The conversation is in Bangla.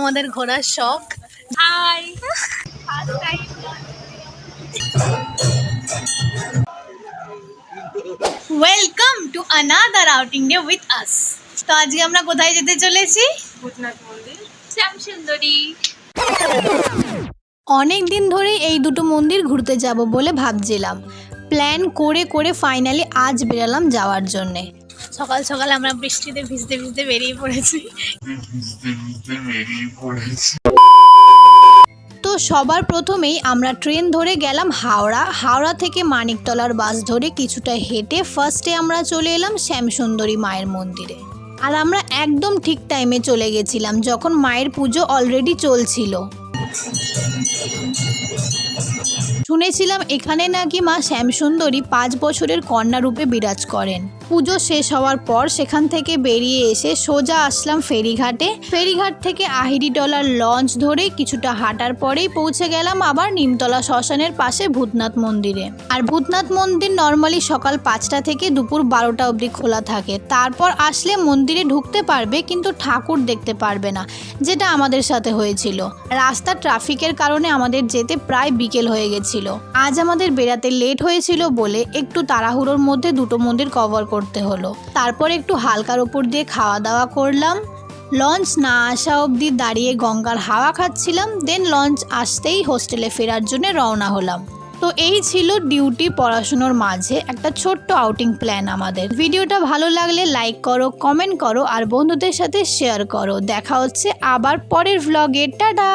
আমাদের ঘোরার শখ। Hi, welcome to another outing day with us. তো আজকে আমরা কোথায় যেতে চলেছি? ভূতনাথ মন্দির, শ্যামসুন্দরী। অনেক দিন ধরে এই দুটো মন্দির ঘুরতে যাব বলে ভাবছিলাম। প্ল্যান করে করে ফাইনালি আজ বেরালাম যাওয়ার জন্যে। সকাল সকাল আমরা বৃষ্টিতে ভিজতে ভিজতে বেরিয়ে পড়েছি। তো সবার প্রথমেই আমরা ট্রেন ধরে গেলাম হাওড়া থেকে মানিকতলার বাস ধরে কিছুটা হেঁটে ফার্স্টে আমরা চলে এলাম শ্যামসুন্দরী মায়ের মন্দিরে। আর আমরা একদম ঠিক টাইমে চলে গেছিলাম যখন মায়ের পুজো অলরেডি চলছিল। শুনেছিলাম এখানে নাকি মা শ্যামসুন্দরী 5 বছরের কন্যা রূপে বিরাজ করেন। পুজো শেষ হওয়ার পর সেখান থেকে বেরিয়ে এসে সোজা আসলাম ফেরিঘাট থেকে আহিরিটলার লঞ্চ ধরে কিছুটা হাঁটার পরেই পৌঁছে গেলাম আবার নিমতলা শ্মশানের পাশে ভূতনাথ মন্দিরে। আর ভূতনাথ মন্দির নর্মালি সকাল 5টা থেকে দুপুর 12টা অবধি খোলা থাকে। তারপর আসলে মন্দিরে ঢুকতে পারবে কিন্তু ঠাকুর দেখতে পারবে না, যেটা আমাদের সাথে হয়েছিল। রাস্তা ট্রাফিকের কারণে আমাদের যেতে প্রায় বিকেল হয়ে গেছিল। আজ আমাদের বেরাতে লেট হয়েছিল বলে একটু তাড়াহুড়োর মধ্যে দুটো মন্দির কভার করতে হলো। তারপর একটু হালকার উপর দিয়ে খাওয়া দাওয়া করলাম। লঞ্চ না আসা অবধি দাঁড়িয়ে গঙ্গার হাওয়া খাচ্ছিলাম। দেন লঞ্চ আসতেই হোস্টেলে ফেরার জন্য রওনা হলাম। তো এই ছিল ডিউটি পড়াশুনোর মাঝে একটা ছোট্ট আউটিং প্ল্যান আমাদের। ভিডিওটা ভালো লাগলে লাইক করো, কমেন্ট করো আর বন্ধুদের সাথে শেয়ার করো। দেখা হচ্ছে আবার পরের ভ্লগে। টাটা।